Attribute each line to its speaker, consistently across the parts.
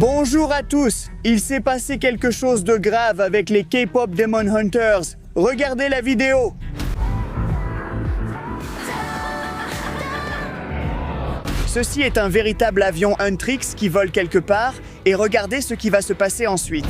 Speaker 1: Bonjour à tous. Il s'est passé quelque chose de grave avec les K-pop Demon Hunters. Regardez la vidéo. Ceci est un véritable avion Huntrix qui vole quelque part et regardez ce qui va se passer ensuite.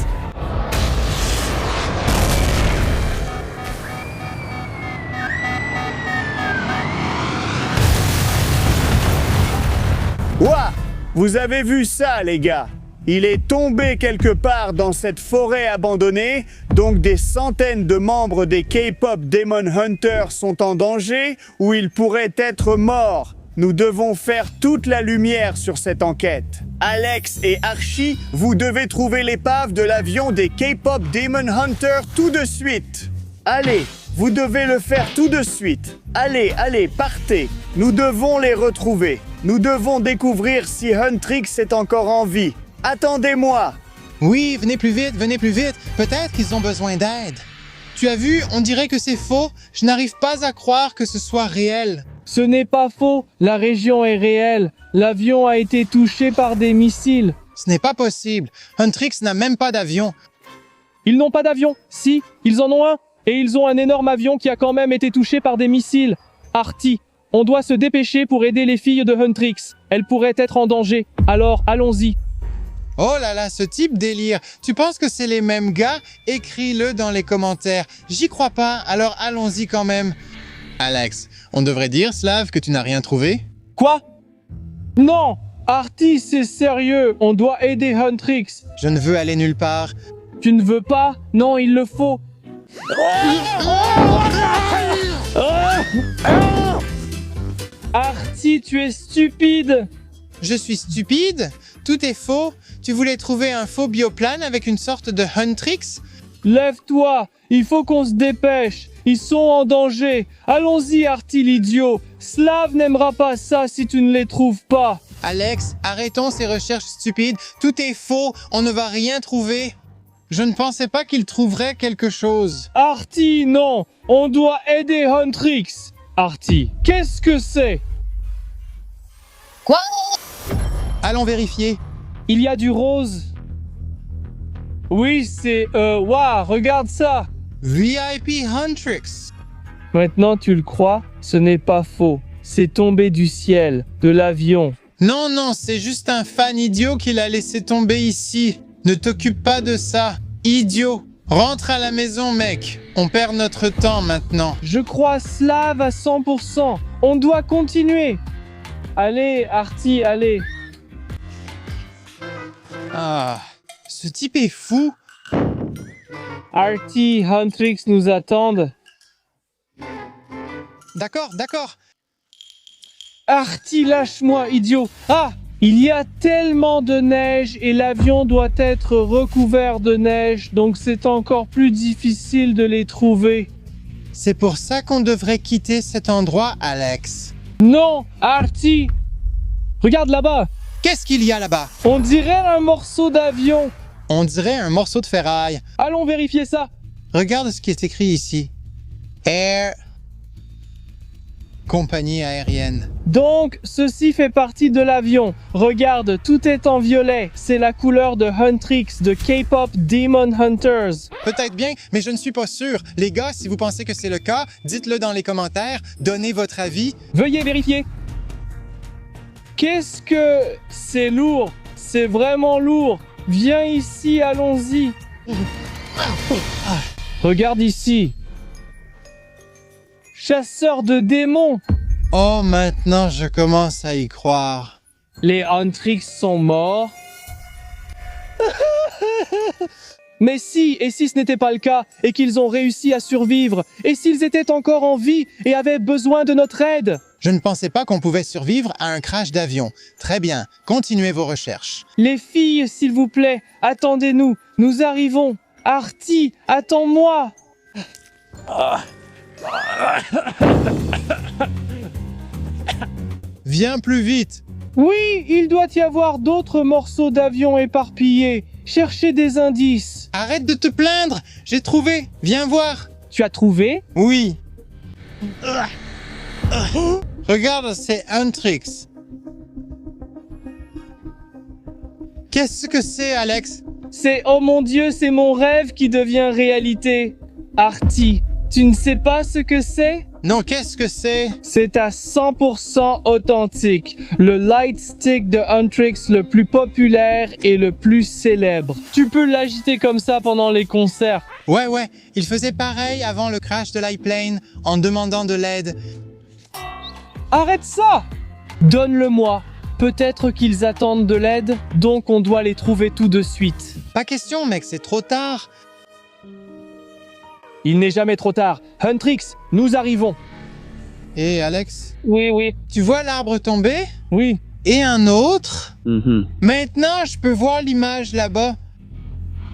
Speaker 1: Ouah! Vous avez vu ça, les gars? Il est tombé quelque part dans cette forêt abandonnée, donc des centaines de membres des K-pop Demon Hunters sont en danger ou ils pourraient être morts. Nous devons faire toute la lumière sur cette enquête. Alex et Archie, vous devez trouver l'épave de l'avion des K-pop Demon Hunters tout de suite. Allez, vous devez le faire tout de suite. Allez, partez. Nous devons les retrouver. Nous devons découvrir si Huntrix est encore en vie. Attendez-moi.
Speaker 2: Oui, venez plus vite. Peut-être qu'ils ont besoin d'aide. Tu as vu, on dirait que c'est faux. Je n'arrive pas à croire que ce soit réel.
Speaker 3: Ce n'est pas faux, la région est réelle. L'avion a été touché par des missiles.
Speaker 2: Ce n'est pas possible. Huntrix n'a même pas d'avion.
Speaker 3: Ils n'ont pas d'avion. Si, ils en ont un. Et ils ont un énorme avion qui a quand même été touché par des missiles. Artie, on doit se dépêcher pour aider les filles de Huntrix. Elles pourraient être en danger. Alors, allons-y.
Speaker 2: Oh là là, ce type délire. Tu penses que c'est les mêmes gars? Écris-le dans les commentaires. J'y crois pas, alors allons-y quand même. Alex, on devrait dire, Slav, que tu n'as rien trouvé?
Speaker 3: Quoi? Non! Artie, c'est sérieux. On doit aider Huntrix.
Speaker 2: Je ne veux aller nulle part.
Speaker 3: Tu ne veux pas? Non, il le faut. Artie, tu es stupide!
Speaker 2: Je suis stupide? Tout est faux? Tu voulais trouver un faux bioplane avec une sorte de Huntrix?
Speaker 3: Lève-toi! Il faut qu'on se dépêche! Ils sont en danger! Allons-y, Artie l'idiot! Slav n'aimera pas ça si tu ne les trouves pas!
Speaker 2: Alex, arrêtons ces recherches stupides. Tout est faux. On ne va rien trouver. Je ne pensais pas qu'il trouverait quelque chose.
Speaker 3: Artie, non! On doit aider Huntrix! Artie, qu'est-ce que c'est?
Speaker 4: Quoi?
Speaker 2: Allons vérifier.
Speaker 3: Il y a du rose. Oui, c'est... Waouh, regarde ça!
Speaker 2: VIP Huntrix.
Speaker 3: Maintenant, tu le crois? Ce n'est pas faux. C'est tombé du ciel, de l'avion.
Speaker 2: Non, c'est juste un fan idiot qui l'a laissé tomber ici. Ne t'occupe pas de ça. Idiot. Rentre à la maison, mec. On perd notre temps maintenant.
Speaker 3: Je crois Slav à 100%. On doit continuer. Allez, Artie, allez.
Speaker 2: Ah, ce type est fou.
Speaker 3: Artie, Huntrix nous attendent.
Speaker 2: D'accord.
Speaker 3: Artie, lâche-moi, idiot. Ah! Il y a tellement de neige et l'avion doit être recouvert de neige, donc c'est encore plus difficile de les trouver.
Speaker 2: C'est pour ça qu'on devrait quitter cet endroit, Alex.
Speaker 3: Non, Artie! Regarde là-bas!
Speaker 2: Qu'est-ce qu'il y a là-bas?
Speaker 3: On dirait un morceau d'avion!
Speaker 2: On dirait un morceau de ferraille.
Speaker 3: Allons vérifier ça!
Speaker 2: Regarde ce qui est écrit ici. Air... Compagnie aérienne.
Speaker 3: Donc, ceci fait partie de l'avion. Regarde, tout est en violet. C'est la couleur de Huntrix, de K-pop Demon Hunters.
Speaker 2: Peut-être bien, mais je ne suis pas sûr. Les gars, si vous pensez que c'est le cas, dites-le dans les commentaires. Donnez votre avis.
Speaker 3: Veuillez vérifier. Qu'est-ce que... C'est lourd. C'est vraiment lourd. Viens ici, allons-y. Regarde ici. Chasseur de démons.
Speaker 2: Oh, maintenant je commence à y croire.
Speaker 3: Les Huntrix sont morts. Mais si, et si ce n'était pas le cas, et qu'ils ont réussi à survivre, et s'ils étaient encore en vie et avaient besoin de notre aide?
Speaker 2: Je ne pensais pas qu'on pouvait survivre à un crash d'avion. Très bien, continuez vos recherches.
Speaker 3: Les filles, s'il vous plaît, attendez-nous, nous arrivons. Artie, attends-moi.
Speaker 2: Viens plus vite.
Speaker 3: Oui, il doit y avoir d'autres morceaux d'avion éparpillés. Cherchez des indices.
Speaker 2: Arrête de te plaindre. J'ai trouvé. Viens voir.
Speaker 3: Tu as trouvé?
Speaker 2: Oui. Regarde, c'est Huntrix. Qu'est-ce que c'est, Alex?
Speaker 3: C'est, oh mon Dieu, c'est mon rêve qui devient réalité. Artie, tu ne sais pas ce que c'est?
Speaker 2: Non, qu'est-ce que c'est?
Speaker 3: C'est à 100% authentique. Le light stick de Huntrix le plus populaire et le plus célèbre. Tu peux l'agiter comme ça pendant les concerts.
Speaker 2: Ouais, il faisait pareil avant le crash de l'iPlane en demandant de l'aide.
Speaker 3: Arrête ça! Donne-le-moi. Peut-être qu'ils attendent de l'aide, donc on doit les trouver tout de suite.
Speaker 2: Pas question, mec, c'est trop tard.
Speaker 3: Il n'est jamais trop tard. Huntrix, nous arrivons.
Speaker 2: Et Alex,
Speaker 3: Oui.
Speaker 2: tu vois l'arbre tomber?
Speaker 3: Oui.
Speaker 2: Et un autre? Maintenant, je peux voir l'image là-bas.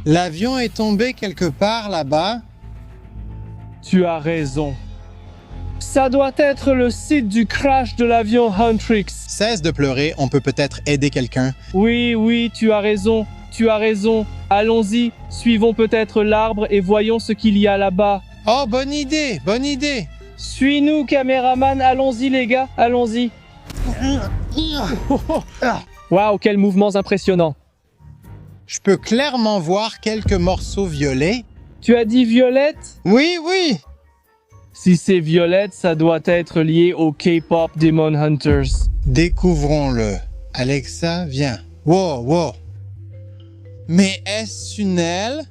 Speaker 2: L'avion est tombé quelque part là-bas.
Speaker 3: Tu as raison. Ça doit être le site du crash de l'avion Huntrix.
Speaker 2: Cesse de pleurer, on peut peut-être aider quelqu'un.
Speaker 3: Oui, tu as raison. Tu as raison. Allons-y, suivons peut-être l'arbre et voyons ce qu'il y a là-bas.
Speaker 2: Oh, bonne idée.
Speaker 3: Suis-nous, caméraman. Allons-y, les gars. Allons-y. Waouh, quels mouvements impressionnants.
Speaker 2: Je peux clairement voir quelques morceaux violets.
Speaker 3: Tu as dit violette?
Speaker 2: Oui.
Speaker 3: Si c'est violette, ça doit être lié au K-pop Demon Hunters.
Speaker 2: Découvrons-le. Alexa, viens. Wow. Mais est-ce une aile?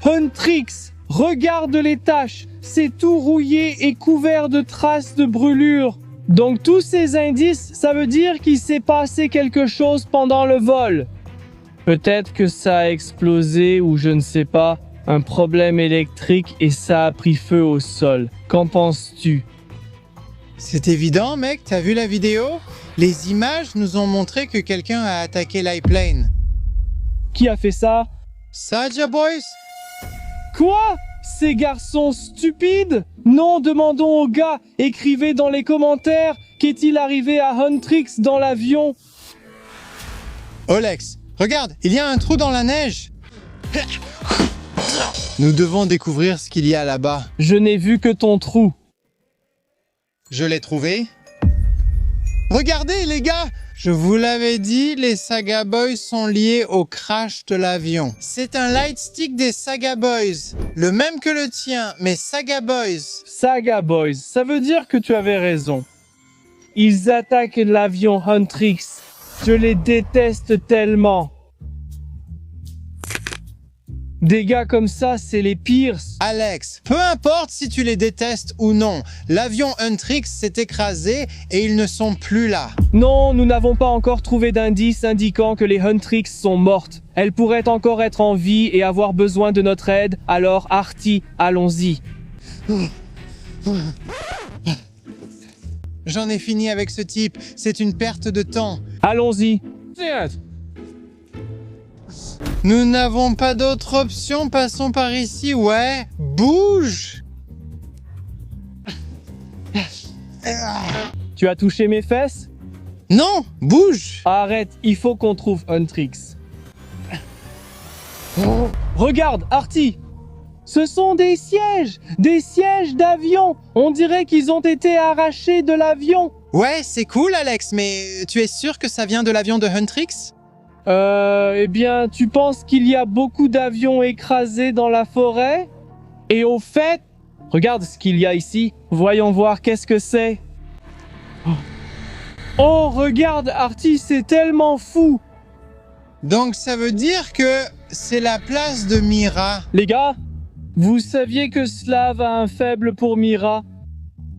Speaker 3: Huntrix, regarde les taches. C'est tout rouillé et couvert de traces de brûlure. Donc tous ces indices, ça veut dire qu'il s'est passé quelque chose pendant le vol. Peut-être que ça a explosé ou je ne sais pas, un problème électrique et ça a pris feu au sol. Qu'en penses-tu?
Speaker 2: C'est évident, mec, t'as vu la vidéo? Les images nous ont montré que quelqu'un a attaqué l'iPlane.
Speaker 3: Qui a fait ça?
Speaker 2: Saja Boys?
Speaker 3: Quoi? Ces garçons stupides? Non, demandons aux gars. Écrivez dans les commentaires. Qu'est-il arrivé à Huntrix dans l'avion?
Speaker 2: Olex, regarde, il y a un trou dans la neige. Nous devons découvrir ce qu'il y a là-bas.
Speaker 3: Je n'ai vu que ton trou.
Speaker 2: Je l'ai trouvé. Regardez, les gars! Je vous l'avais dit, les Saga Boys sont liés au crash de l'avion. C'est un light stick des Saga Boys. Le même que le tien, mais Saga Boys.
Speaker 3: Saga Boys, ça veut dire que tu avais raison. Ils attaquent l'avion Huntrix. Je les déteste tellement. Des gars comme ça, c'est les pires.
Speaker 2: Alex, peu importe si tu les détestes ou non, l'avion Huntrix s'est écrasé et ils ne sont plus là.
Speaker 3: Non, nous n'avons pas encore trouvé d'indices indiquant que les Huntrix sont mortes. Elles pourraient encore être en vie et avoir besoin de notre aide, alors Artie, allons-y.
Speaker 2: J'en ai fini avec ce type, c'est une perte de temps.
Speaker 3: Allons-y.
Speaker 2: Nous n'avons pas d'autre option, passons par ici, ouais. Bouge!
Speaker 3: Tu as touché mes fesses?
Speaker 2: Non, bouge!
Speaker 3: Arrête, il faut qu'on trouve Huntrix. Regarde, Artie! Ce sont des sièges d'avion. On dirait qu'ils ont été arrachés de l'avion.
Speaker 2: Ouais, c'est cool, Alex, mais tu es sûr que ça vient de l'avion de Huntrix?
Speaker 3: Eh bien, tu penses qu'il y a beaucoup d'avions écrasés dans la forêt? Et au fait, regarde ce qu'il y a ici. Voyons voir qu'est-ce que c'est. Oh, regarde, Artie, c'est tellement fou.
Speaker 2: Donc ça veut dire que c'est la place de Mira.
Speaker 3: Les gars, vous saviez que Slav a un faible pour Mira?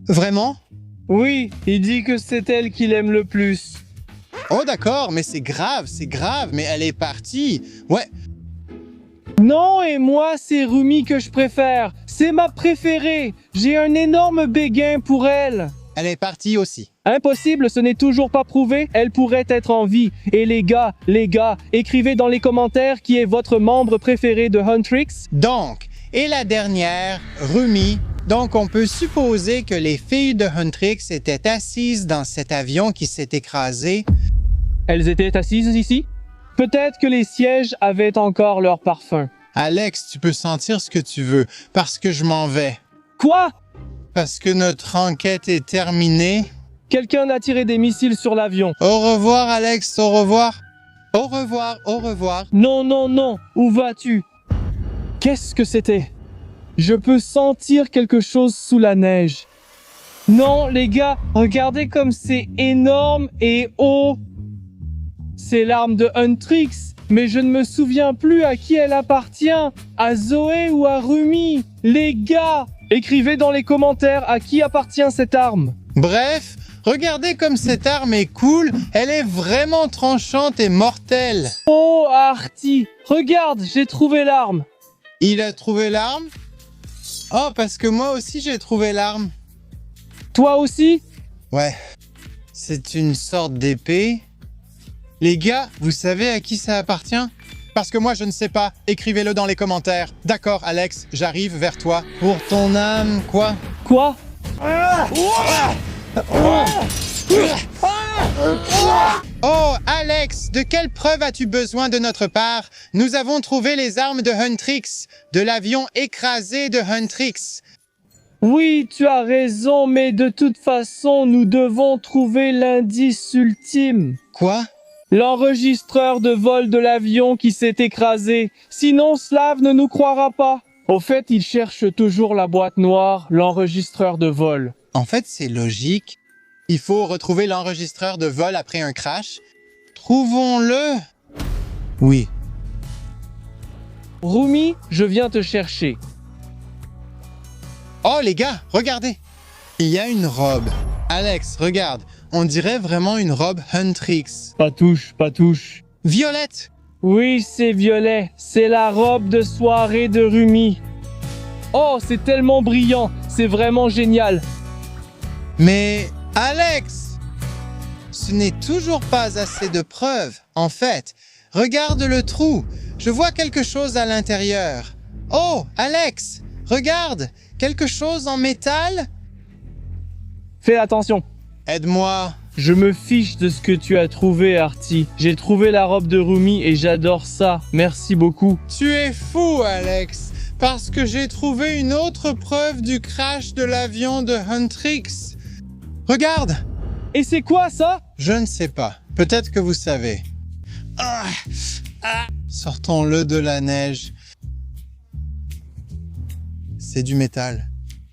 Speaker 2: Vraiment?
Speaker 3: Oui, il dit que c'est elle qu'il aime le plus.
Speaker 2: Oh d'accord, mais c'est grave, mais elle est partie. Ouais.
Speaker 3: Non, et moi, c'est Rumi que je préfère. C'est ma préférée. J'ai un énorme béguin pour elle.
Speaker 2: Elle est partie aussi.
Speaker 3: Impossible, ce n'est toujours pas prouvé. Elle pourrait être en vie. Et les gars, écrivez dans les commentaires qui est votre membre préféré de Huntrix.
Speaker 2: Donc, et la dernière, Rumi. Donc, on peut supposer que les filles de Huntrix étaient assises dans cet avion qui s'est écrasé.
Speaker 3: Elles étaient assises ici? Peut-être que les sièges avaient encore leur parfum.
Speaker 2: Alex, tu peux sentir ce que tu veux, parce que je m'en vais.
Speaker 3: Quoi?
Speaker 2: Parce que notre enquête est terminée.
Speaker 3: Quelqu'un a tiré des missiles sur l'avion.
Speaker 2: Au revoir, Alex, au revoir. Au revoir, au revoir.
Speaker 3: Non, non, non, où vas-tu? Qu'est-ce que c'était? Je peux sentir quelque chose sous la neige. Non, les gars, regardez comme c'est énorme et haut. C'est l'arme de Huntrix, mais je ne me souviens plus à qui elle appartient. À Zoé ou à Rumi? Les gars, écrivez dans les commentaires à qui appartient cette arme.
Speaker 2: Bref, regardez comme cette arme est cool. Elle est vraiment tranchante et mortelle.
Speaker 3: Oh, Artie, regarde, j'ai trouvé l'arme.
Speaker 2: Il a trouvé l'arme? Oh, parce que moi aussi j'ai trouvé l'arme.
Speaker 3: Toi aussi?
Speaker 2: Ouais, c'est une sorte d'épée. Les gars, vous savez à qui ça appartient? Parce que moi je ne sais pas, écrivez-le dans les commentaires. D'accord Alex, j'arrive vers toi. Pour ton âme, quoi?
Speaker 3: Quoi?
Speaker 2: Oh Alex, de quelle preuve as-tu besoin de notre part? Nous avons trouvé les armes de Huntrix, de l'avion écrasé de Huntrix.
Speaker 3: Oui, tu as raison, mais de toute façon, nous devons trouver l'indice ultime.
Speaker 2: Quoi?
Speaker 3: L'enregistreur de vol de l'avion qui s'est écrasé. Sinon, Slav ne nous croira pas. Au fait, il cherche toujours la boîte noire, l'enregistreur de vol.
Speaker 2: En fait, c'est logique. Il faut retrouver l'enregistreur de vol après un crash. Trouvons-le. Oui.
Speaker 3: Rumi, je viens te chercher.
Speaker 2: Oh les gars, regardez. Il y a une robe. Alex, regarde. On dirait vraiment une robe Huntrix.
Speaker 3: Pas touche.
Speaker 2: Violette.
Speaker 3: Oui, c'est violet. C'est la robe de soirée de Rumi. Oh, c'est tellement brillant. C'est vraiment génial.
Speaker 2: Mais Alex, ce n'est toujours pas assez de preuves. En fait, regarde le trou. Je vois quelque chose à l'intérieur. Oh, Alex, regarde. Quelque chose en métal?
Speaker 3: Fais attention.
Speaker 2: Aide-moi.
Speaker 3: Je me fiche de ce que tu as trouvé, Artie. J'ai trouvé la robe de Rumi et j'adore ça. Merci beaucoup.
Speaker 2: Tu es fou, Alex, parce que j'ai trouvé une autre preuve du crash de l'avion de Huntrix. Regarde.
Speaker 3: Et c'est quoi ça?
Speaker 2: Je ne sais pas. Peut-être que vous savez. Sortons-le de la neige. C'est du métal.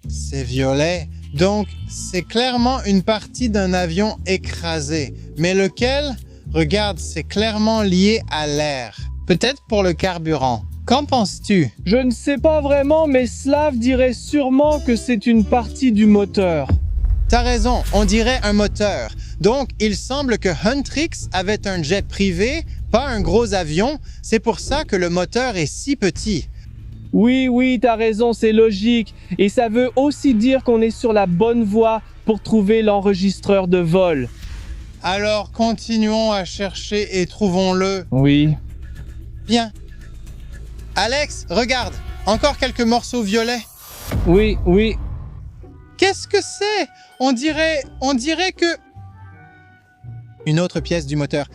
Speaker 2: C'est violet. Donc, c'est clairement une partie d'un avion écrasé. Mais lequel? Regarde, c'est clairement lié à l'air. Peut-être pour le carburant. Qu'en penses-tu?
Speaker 3: Je ne sais pas vraiment, mais Slav dirait sûrement que c'est une partie du moteur.
Speaker 2: T'as raison, on dirait un moteur. Donc, il semble que Huntrix avait un jet privé, pas un gros avion. C'est pour ça que le moteur est si petit.
Speaker 3: Oui, t'as raison, c'est logique. Et ça veut aussi dire qu'on est sur la bonne voie pour trouver l'enregistreur de vol.
Speaker 2: Alors, continuons à chercher et trouvons-le.
Speaker 3: Oui.
Speaker 2: Bien. Alex, regarde, encore quelques morceaux violets.
Speaker 3: Oui.
Speaker 2: Qu'est-ce que c'est? On dirait que... Une autre pièce du moteur.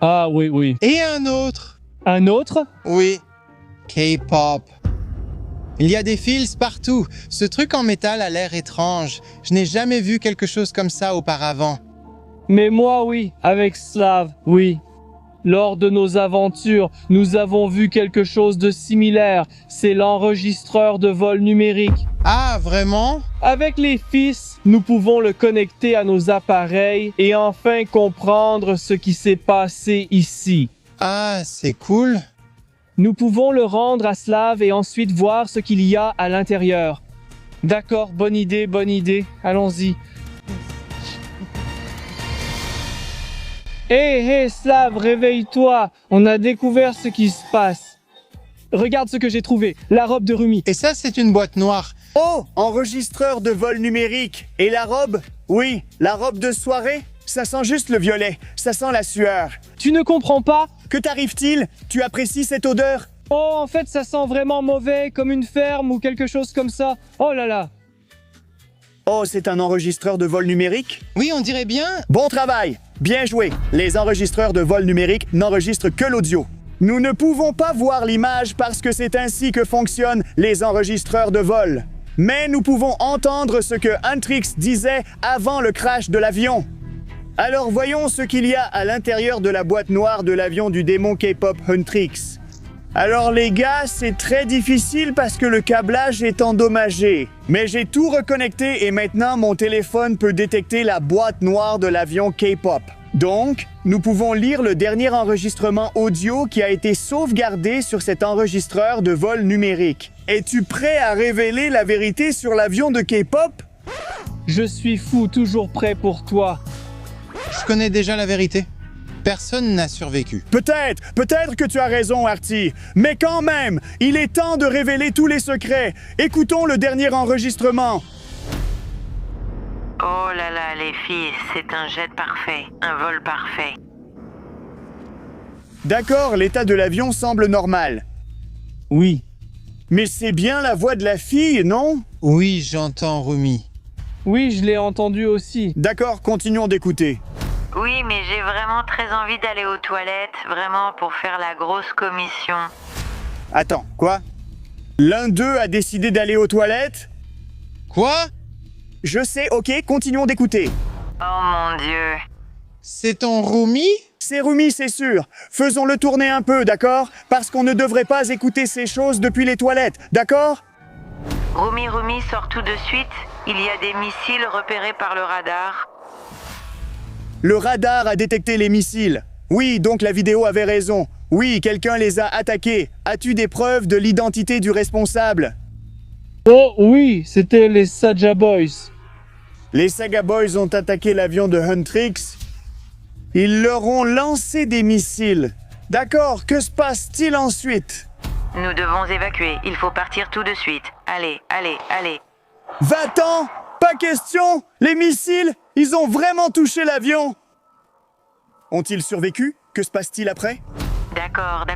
Speaker 3: Ah oui.
Speaker 2: Et un autre.
Speaker 3: Un autre?
Speaker 2: Oui. K-pop. Il y a des fils partout. Ce truc en métal a l'air étrange. Je n'ai jamais vu quelque chose comme ça auparavant.
Speaker 3: Mais moi, oui, avec Slav, oui. Lors de nos aventures, nous avons vu quelque chose de similaire. C'est l'enregistreur de vol numérique.
Speaker 2: Ah, vraiment?
Speaker 3: Avec les fils, nous pouvons le connecter à nos appareils et enfin comprendre ce qui s'est passé ici.
Speaker 2: Ah, c'est cool.
Speaker 3: Nous pouvons le rendre à Slav et ensuite voir ce qu'il y a à l'intérieur. D'accord, bonne idée. Allons-y. Hé, Slav, réveille-toi. On a découvert ce qui se passe. Regarde ce que j'ai trouvé. La robe de Rumi.
Speaker 2: Et ça, c'est une boîte noire.
Speaker 1: Oh, enregistreur de vol numérique. Et la robe? Oui, la robe de soirée? Ça sent juste le violet. Ça sent la sueur.
Speaker 3: Tu ne comprends pas?
Speaker 1: Que t'arrive-t-il? Tu apprécies cette odeur?
Speaker 3: Oh, en fait, ça sent vraiment mauvais, comme une ferme ou quelque chose comme ça. Oh là là.
Speaker 1: Oh, c'est un enregistreur de vol numérique?
Speaker 2: Oui, on dirait bien.
Speaker 1: Bon travail! Bien joué! Les enregistreurs de vol numérique n'enregistrent que l'audio. Nous ne pouvons pas voir l'image parce que c'est ainsi que fonctionnent les enregistreurs de vol. Mais nous pouvons entendre ce que Huntrix disait avant le crash de l'avion. Alors voyons ce qu'il y a à l'intérieur de la boîte noire de l'avion du démon K-pop Huntrix. Alors les gars, c'est très difficile parce que le câblage est endommagé. Mais j'ai tout reconnecté et maintenant mon téléphone peut détecter la boîte noire de l'avion K-pop. Donc, nous pouvons lire le dernier enregistrement audio qui a été sauvegardé sur cet enregistreur de vol numérique. Es-tu prêt à révéler la vérité sur l'avion de K-pop?
Speaker 3: Je suis fou, toujours prêt pour toi.
Speaker 2: Je connais déjà la vérité. Personne n'a survécu.
Speaker 1: Peut-être que tu as raison, Artie. Mais quand même, il est temps de révéler tous les secrets. Écoutons le dernier enregistrement.
Speaker 5: Oh là là, les filles, c'est un jet parfait, un vol parfait.
Speaker 1: D'accord, l'état de l'avion semble normal.
Speaker 3: Oui.
Speaker 1: Mais c'est bien la voix de la fille, non?
Speaker 2: Oui, j'entends Rumi.
Speaker 3: Oui, je l'ai entendu aussi.
Speaker 1: D'accord, continuons d'écouter.
Speaker 5: Oui, mais j'ai vraiment très envie d'aller aux toilettes, vraiment pour faire la grosse commission.
Speaker 1: Attends, quoi? L'un d'eux a décidé d'aller aux toilettes?
Speaker 2: Quoi?
Speaker 1: Je sais, ok, continuons d'écouter.
Speaker 5: Oh mon Dieu.
Speaker 2: C'est ton Rumi?
Speaker 1: C'est Rumi, c'est sûr. Faisons-le tourner un peu, d'accord? Parce qu'on ne devrait pas écouter ces choses depuis les toilettes, d'accord?
Speaker 5: Rumi, sors tout de suite. Il y a des missiles repérés par le radar.
Speaker 1: Le radar a détecté les missiles. Oui, donc la vidéo avait raison. Oui, quelqu'un les a attaqués. As-tu des preuves de l'identité du responsable?
Speaker 3: Oh oui, c'était les Saja Boys.
Speaker 1: Les Saga Boys ont attaqué l'avion de Huntrix. Ils leur ont lancé des missiles. D'accord, que se passe-t-il ensuite?
Speaker 5: Nous devons évacuer. Il faut partir tout de suite. Allez.
Speaker 1: Va-t'en! Pas question! Les missiles, ils ont vraiment touché l'avion! Ont-ils survécu? Que se passe-t-il après?
Speaker 5: D'accord.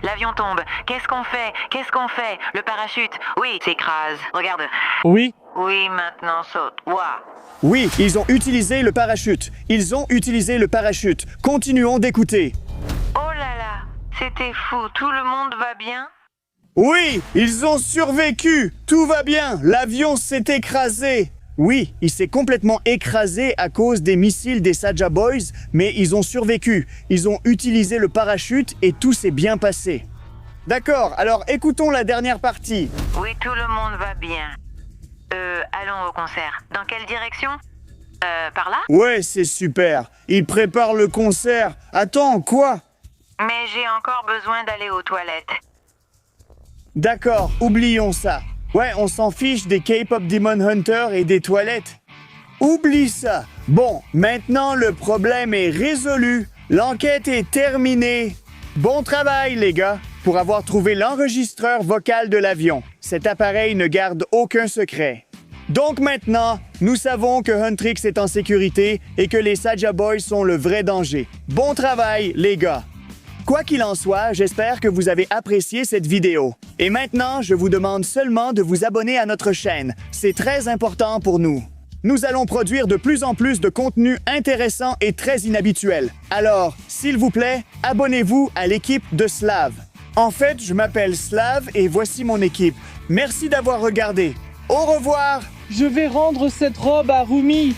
Speaker 5: L'avion tombe. Qu'est-ce qu'on fait? Le parachute, oui, s'écrase. Regarde.
Speaker 3: Oui.
Speaker 5: Oui, maintenant saute. Ouah.
Speaker 1: Oui, ils ont utilisé le parachute. Continuons d'écouter.
Speaker 5: Oh là là, c'était fou. Tout le monde va bien?
Speaker 1: Oui, ils ont survécu. Tout va bien. L'avion s'est écrasé. Oui, il s'est complètement écrasé à cause des missiles des Saja Boys, mais ils ont survécu. Ils ont utilisé le parachute et tout s'est bien passé. D'accord, alors écoutons la dernière partie.
Speaker 5: Oui, tout le monde va bien. Allons au concert. Dans quelle direction? Par là?
Speaker 1: Ouais, c'est super. Ils préparent le concert. Attends, quoi?
Speaker 5: Mais j'ai encore besoin d'aller aux toilettes.
Speaker 1: D'accord, oublions ça. Ouais, on s'en fiche des K-pop Demon Hunter et des toilettes. Oublie ça. Bon, maintenant le problème est résolu. L'enquête est terminée. Bon travail, les gars, pour avoir trouvé l'enregistreur vocal de l'avion. Cet appareil ne garde aucun secret. Donc maintenant, nous savons que Huntrix est en sécurité et que les Saja Boys sont le vrai danger. Bon travail, les gars. Quoi qu'il en soit, j'espère que vous avez apprécié cette vidéo. Et maintenant, je vous demande seulement de vous abonner à notre chaîne. C'est très important pour nous. Nous allons produire de plus en plus de contenu intéressant et très inhabituel. Alors, s'il vous plaît, abonnez-vous à l'équipe de Slav. En fait, je m'appelle Slav et voici mon équipe. Merci d'avoir regardé. Au revoir!
Speaker 3: Je vais rendre cette robe à Rumi.